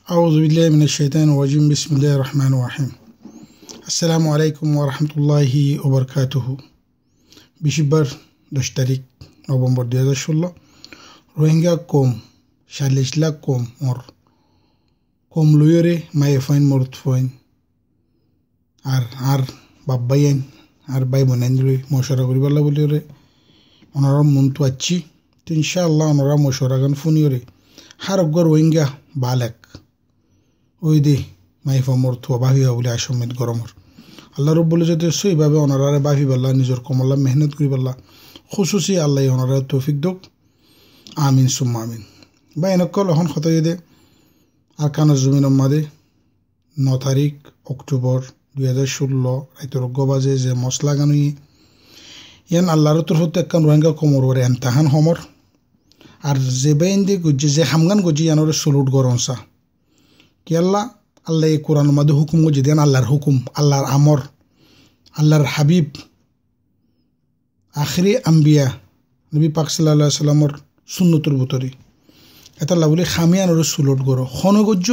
أعوذ بالله من الشيطان الرجيم بسم الله الرحمن الرحيم السلام عليكم ورحمة الله وبركاته بشبر 10 তারিখ নভেম্বর 2016 রোহিঙ্গা কম 40 লাখ কম মর কম লইরে মায়ে ফাইন মরত ফাইন আর বাবাইন আর ভাই বোনেন লই মশরা করিবার লা বলিরে ওনারা মন তো আছি তো ইনশাআল্লাহ ওনারা মশরা গান ফুনিরে হারগ রোহিঙ্গা বালাক ওই দে মাইফা মরতো বাহিয়া বলে আসমত গরমর আল্লাহ রব্বুল ইজ্জতে সেইভাবে ওনারারে বাহি বাল্লা নিজের কমলা মেহনত করি বাল্লা খুশুসি আল্লাহ ওনারা তৌফিক দোক আমিন সুম্মা আমিন বা এনেকল এখন খতই দে আর কানা জমিন মাদে 9 তারিখ অক্টোবর 2016 রাইতর গবাজে যে মশলা গানুই ইয়ান আল্লাহর তরফতে একখান রোহিঙ্গা কমর ওরে এমতাহান হমর আর যে বেইন্দে গুজি যে হামগান গুজি ইয়ানরে সলুট গরমসা কি আল্লাহ এই কোরআন মাদে হুকুম গুজি দেন আল্লাহর হুকুম আল্লাহর আমর আল্লাহর হাবিব আখিরি আম্বিয়া নবী পাক সাল্লাল্লাহু আলাইহি সাল্লামর সুন্নতুর ভিতরে এটা আল্লাহ বলে খামিয়ানরে সলুট গরো খন গুজ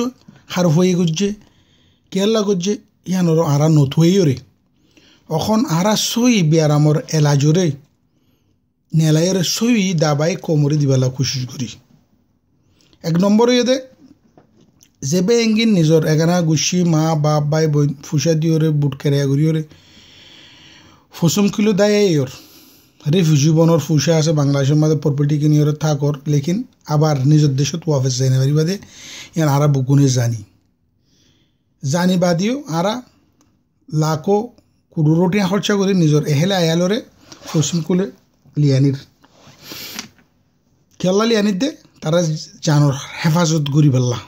হার হয়ে গুজে কি আল্লাহ গুজে ইয়ানর আরা নত হইরে এখন আরা সই বিয়ারামর এলাজরে নেলায়ের সই দাবাই কোমরে দিবালা কোশিশ করি এক নম্বরে এদে যেবে এঙ্গিন নিজর এগানা গুছি মা বাপ ভাই বোন ফুসা দিওরে বুট কেরিয়া করিওরে ফুসুম কিলো দায় ইয়র রিফিউজি বনর ফুসা আছে বাংলাদেশের মধ্যে প্রপার্টি কিনিওরে থাকর লেকিন আবার নিজের দেশত ওয়াফেস যাই না বাদে ইয়ান আরা বুগুনে জানি বাদিও আরা লাখো কুড়োটিয়া খরচা করে নিজর এহেলে আয়ালরে ফুসুম কুলে লিয়ানির খেলা লিয়ানির দে তারা জানোর হেফাজত করি পাল্লা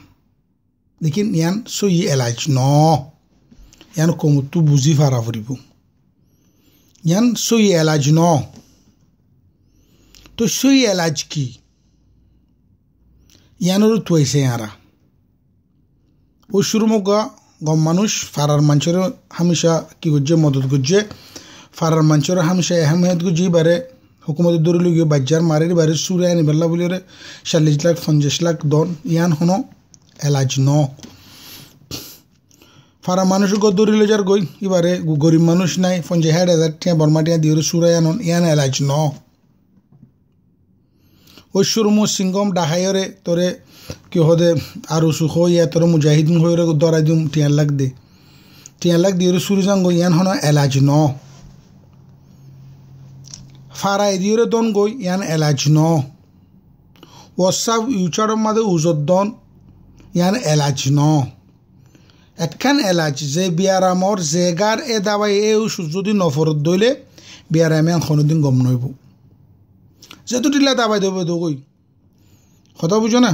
লেকিন ইয়ান সই এলাজ ন ইয়ান কমতো বুঝি ফারা ফুরিব ইয়ান সই এলাজ ন তো সই এলাজ কি ইয়ানোর তুইছে আরা ও শুরু মগা গম মানুষ ফারার মানুষের হামেশা কি করছে মদত করছে ফারার মানুষের হামেশা আহমেদ গুজি বারে হুকুমতের দৌড়ে লুকিয়ে বাজ্যার মারের বারে সুরে আনি বেল্লা বলি 40 লাখ 50 লাখ দন ইয়ান হনো এলাজ ন ফারা মানুষ দৌড়ি যার গই এবারে গরিব মানুষ নাই 50,000 টিয়া বর্মাটিয়া দিয়ে সুরাই আনন ইয়ান এলাজ ন ওই সুরমো সিংগম ডাহাইরে তোরে কি হদে আর সুখ ইয়া তোর মুজাহিদিন হয়ে দরাই দিম 3 লাখ দে 3 লাখ দিয়ে সুরি যাঙ্গ ইয়ান হনো এলাজ ন ফারাই দিয়ে দন গই ইয়ান এলাজ ন ওয়াসাব ইউচারের মাঝে উজত দন ইয়ান এলাজ ন একখান এলাজ যে বিয়ারামর জেগার এ দাবাই এ ওষুধ যদি নফরত দইলে বিয়ারামে কোনোদিন গম নইব যেহেতু দিলা দাবাই দেব দো গই কথা বুঝো না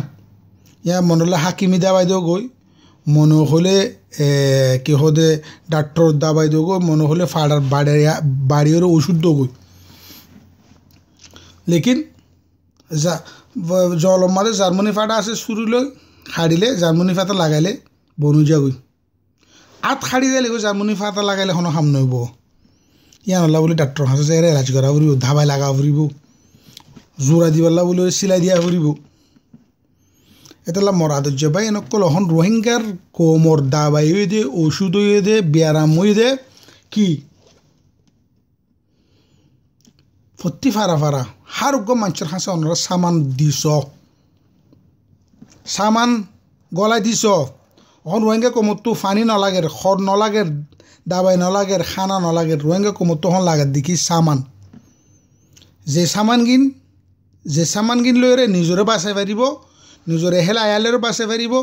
ইয়া মনে হলে হাকিমি দাবাই দেও গই মনে হলে কি হদে ডাক্তর দাবাই দেও গই মনে হলে ফাড়ার বাড়ির ওষুধ দো গই লেকিন জলম মাঝে জার্মানি ফাটা আছে সুরিলে খাড়িলে জার্মানি ফাটা লাগাইলে বনু যাগই আত খাড়ি দিলে জার্মানি ফাটা লাগাইলে কোনো হাম নইব ইয়ান আল্লাহ বলে ডাক্তর হাসে এলাজ করা ফুরিব ধাবাই লাগা ফুরিব জোড়া দিবাল্লা বলে সিলাই দিয়া ফুরিব এটা মরাদ যে ভাই এনেকল এখন রোহিঙ্গার কোমর দাবাই হয়ে দে ওষুধ হয়ে দে ব্যায়াম হয়ে দে কি ফত্তি ফারা হারুগ্য মানুষের হাসে ওনারা সামান দিস সামান গলায় দিস এখন রোহিঙ্গা কোমর তো ফানি নলাগের খড় নলাগের দাবাই নলাগের খানা নলাগের রোহিঙ্গা কোমর তখন লাগার দেখি সামান যে সামান গিন লইরে নিজরে বাঁচাই পারিব নিজর এহেলা আয়ালেরও বাঁচাই পারিব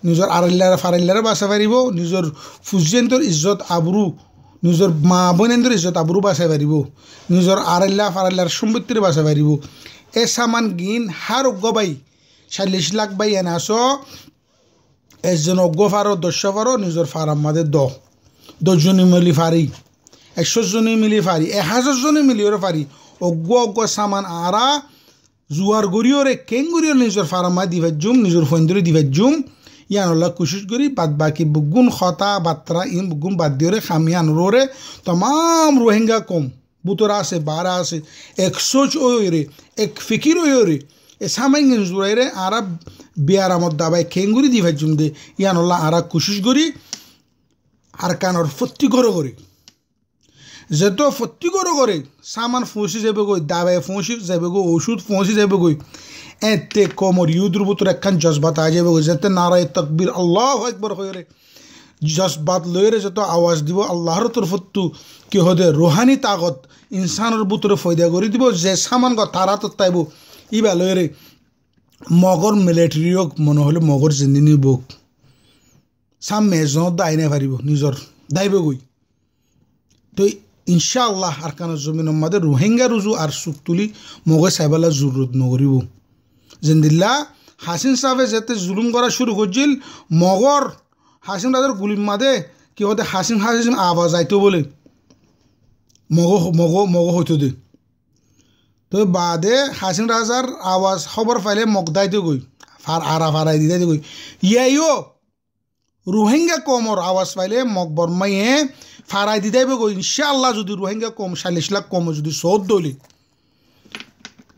নিজর আড়াইলার ফারাইলারও বাঁচাই পারিব নিজর ফুজিয়েন্তর ইজ্জত আবরু নিজর মা বোনেন্দ্র ইজ্জত আবরু বাঁচাই পারিব নিজর আড়াইলা ফারাইলার সম্পত্তির বাঁচাই পারিব এ সামান গিন হার অজ্ঞবাই 40 লাখ বাই এনে আস একজন অজ্ঞ ফারো 10 ফারো নিজর ফারাম মাদে 10 জনে মিলি ফারি 100 জনে মিলি ফারি 1000 জনে মিলিওরে ফারি অজ্ঞ সামান আরা জুয়ার গড়িওরে কেঙ্গুরিও নিজর ফারামা দিভাজুম নিজর ফন্দরে দিভাজুম ইয়ান আল্লাহ কোশিশ করি বাদ বাকি বুগুন খতা বাত্রা ইন বুগুন বাদ দিওরে খামিয়ান রোরে তমাম রোহিঙ্গা কম বুতরা আছে বারা আছে এক সোচ ওরে এক ফিকির ওরে এ সামাইন জুড়াইরে আরা বিয়ারামত দাবাই খেঙ্গুরি দি ভাইজুম দে ইয়ানল্লা আরা কুশিস করি আর কানর ফত্তি করে যেত ফত্তি করে সামান ফসি যাবে গই দাবাই ফসি যাবে গো ওষুধ ফসি যাবে গই এতে কমর ইউদ্র বুতর একখান জজবাত আ যাবে গো যেতে নারায় তকবীর আল্লাহু আকবার হইরে জজবাত লইরে যত আওয়াজ দিব আল্লাহর তরফতু কি হদে রুহানি তাগত ইনসানের বুতরে ফয়দা করে দিব যে সামান গ তারা তো তাইব ইবা লইরে মগর মিলিটারি হোক মনে হলে মগর জিন্দিনি বুক সামনে এজনত দাইনে পারিব নিজর দাইব গই তো ইনশাআল্লাহ আরকানের জমিন আমাদের রোহিঙ্গা রুজু আর সুখ তুলি মগে সাইবালা জরুরত নকরিব জিন্দিল্লা হাসিন সাহেবে যেতে জুলুম করা শুরু করছিল মগর হাসিম রাজার গুলির মাদে কি হতে হাসিম আওয়াজ আইতো বলে মগ হইতো দে তো বাদে হাসিম রাজার আওয়াজ খবর পাইলে মগদাইতে গই ফারাই দিতে গই ইয়াইও রোহিঙ্গা কমর আওয়াজ পাইলে মগ বর্মাইয়ে ফারাই দিতে গই ইনশাআল্লাহ যদি রোহিঙ্গা কম 40 লাখ কম যদি সৌদ দলি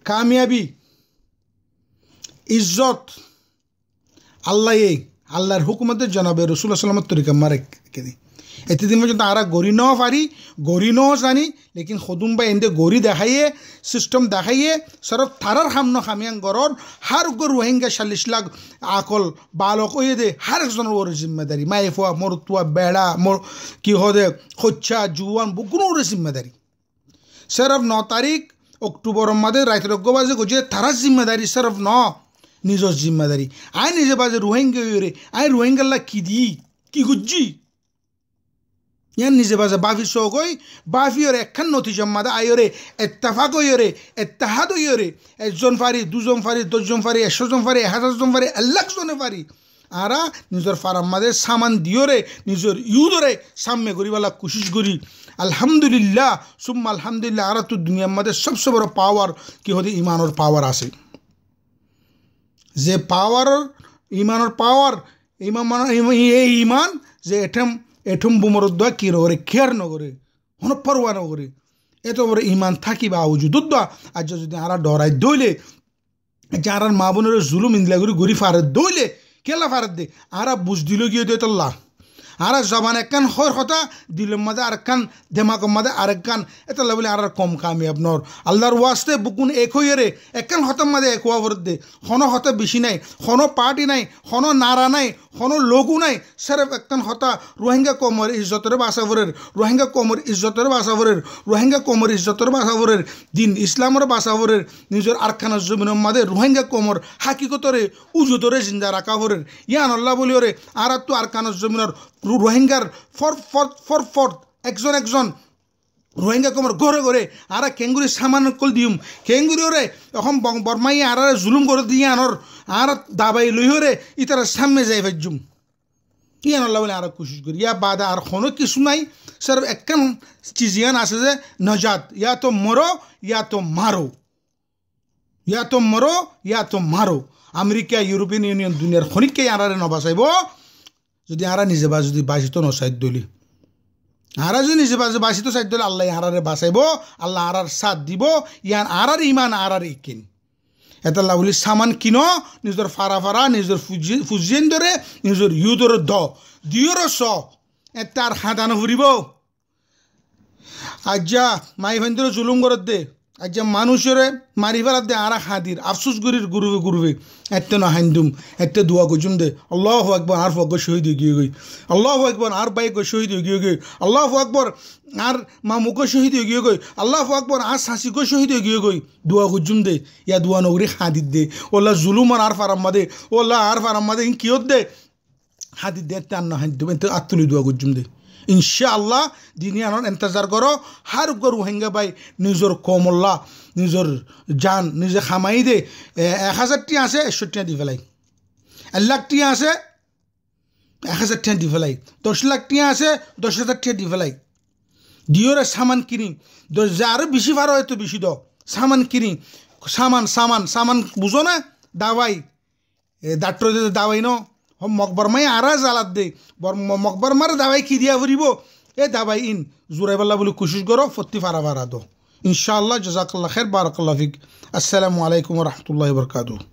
কামিয়াবি ইজ্জত আল্লাহর হুকুমতে জনাবে রসুল্লাহ সাল্লামের তরিকা মারে কেদি এতদিন পর্যন্ত আরা গড়ি নেওয়া পারি গড়ি নেওয়া জানি লেকিন সদুম বা এনদে গড়ি দেখাইয়ে সিস্টেম দেখাইয়ে সরব থারার সামন খামিয়াং গড়র হার গর রোহিঙ্গা 40 লাখ আকল বালক ওয়ে দে হার একজনের ওর জিম্মেদারি মাইফুয়া মরতুয়া বেড়া মোর কি হদে খচ্চা জুয়ান বুকুনোর জিম্মেদারি সরব 9 তারিখ অক্টোবর মাদে রাইতের বাজে গজে থারার জিম্মেদারি সরব নিজের জিম্মেদারি আই নিজে বাজে রোহিঙ্গা ইয়ে আই রোহিঙ্গাল্লা কি দি কি গুজ্জি ইয়ান নিজে বাজে বাফি সগই বাফি ওরে একখান নথিজম মাদা আইরে এত্তাফাক ইয়ে এত্তাহাদ ইয়ে একজন ফারি দুজন ফারি 10 জন ফারি 100 জন ফারি 1000 জন ফারি 1 লাখ জনে ফারি আরা নিজের ফারাম মাদে সামান দিওরে নিজের ইউদরে সামনে করিবালা কোশিশ করি আলহামদুলিল্লাহ সুম্মা আলহামদুলিল্লাহ আরা তো দুনিয়ার মাদে সবচেয়ে বড় পাওয়ার কি হতে ইমানের পাওয়ার আছে যে পাওয়ার ইমানের পাওয়ার ইমান যে এঠম বুমরদ্দা কি নগরে খেয়ার নগরে হন পরোয়া নগরে এত বড় ইমান থাকিবা আউজুদুদ্দা আজ যদি আরা ডরাই দইলে যে আর মা বোনের জুলুম ইন্দলা করে গড়ি ফারে দইলে কেলা ফারে দে আরা বুঝ দিল গিয়ে দে তোল্লা আরা জবান একখান হর কথা দিলের মাঝে আরেকখান দেমাকর মাঝে আরেকখান এটা বলে আর কম কামি আপনার আল্লাহর ওয়াস্তে বুকুন এক হইরে একখান হতার মাঝে এক হওয়া ভরত দে কোনো হতা বেশি নাই কোনো পার্টি নাই কোনো নারা নাই কোনো লোকও নাই সেরফ একখান হতা রোহিঙ্গা কমর ইজ্জতের বাসাভরের রোহিঙ্গা কমর ইজ্জতের বাসাভরের রোহিঙ্গা কমর ইজ্জতের বাসাভরের দিন ইসলামের বাসাভরের নিজের আরখানার জমিনের মাঝে রোহিঙ্গা কমর হাকিকতরে উজুতরে জিন্দা রাখা ভরের ইয়ান আল্লাহ বলি ওরে আর তো আরখানার জমিনের রোহিঙ্গার ফর একজন রোহিঙ্গা কমর ঘরে ঘরে আর কেঙ্গুরি সামান কল দিম কেঙ্গুরি ওরে এখন বর্মাই আর জুলুম করে দিয়ে আনর আর দাবাই লই হরে ইতারা সামনে যাই ভাজ্যুম ইয়ান আল্লাহ বলে আর কোশিশ করি ইয়া বাদা আর কোনো কিছু নাই স্যার একখান চিজিয়ান আছে যে নজাত ইয়া তো মরো ইয়া তো মারো ইয়া তো মরো ইয়া তো মারো আমেরিকা ইউরোপিয়ান ইউনিয়ন দুনিয়ার খনিককে আরারে নবাচাইব যদি আরা নিজে যদি বাঁচিত নসাইদ দলি আরা যদি নিজে বাঁচিত সাইড দলে আল্লাহ আরারে বাঁচাইব আল্লাহ আরার সাথ দিব ইয়ান আরার ইমান আরার কিন এটা আল্লাহ বলি সামান কিন নিজের ফারা নিজের ফুজিয়েন ধরে নিজের ইউদর দিয়র স তার হাতানো ফুরিব আজ্জা মাই ভাইন্দর জুলুম করত দে আজ্জা মানুষের মারি ফেলার দে আর হাদির আফসুস গরির গুরুবে এতে না হাইন্দুম এতে দোয়া গুজুম দে আল্লাহ আকবর আর ফগ শহীদ গিয়ে গই আল্লাহ আকবর আর বাইক শহীদ গিয়ে গই আল্লাহ আকবর আর মামুক শহীদ গিয়ে গই আল্লাহ আকবর আর শাসিক শহীদ গিয়ে গই দোয়া গুজুম দে ইয়া দোয়া নগরী হাদির দে ওল্লা জুলুম আর ফারাম্মা দে ওল্লা আর ফারাম্মা দে কিয়ত দে হাদির দে এতে আর না হাইন্দুম এতে আত্মলি দোয়া গুজুম দে ইনশাআল্লাহ দিনে আনার ইন্তজার করো হার গর রোহিঙ্গা বাই নিজের কমল্লা নিজের জান নিজে খামাই দে 1000 টি আছে 100 টি দি ফেলাই 1 লাখ টি আছে 1000 টি দি ফেলাই 10 লাখ টি আছে 10000 টি দি ফেলাই দিওরে সামান কিনি যার বেশি ভালো হয়তো বেশি দ সামান কিনি সামান বুঝো না দাওয়াই ডাক্তার দাওয়াই ন মকবরমাই আরা জ্বালাত দে মকবরমার দাবাই কি দিয়া ফুরিব এ দাবাই ইন জোরাইবাল্লা বলে কোশিশ করো ফত্তি ফারা দো ইনশাআল্লাহ। জাযাকাল্লাহ খাইর, বারাকাল্লাহ ফিক। আসসালামু আলাইকুম ওয়া রাহমাতুল্লাহি ওয়া বারাকাতুহু।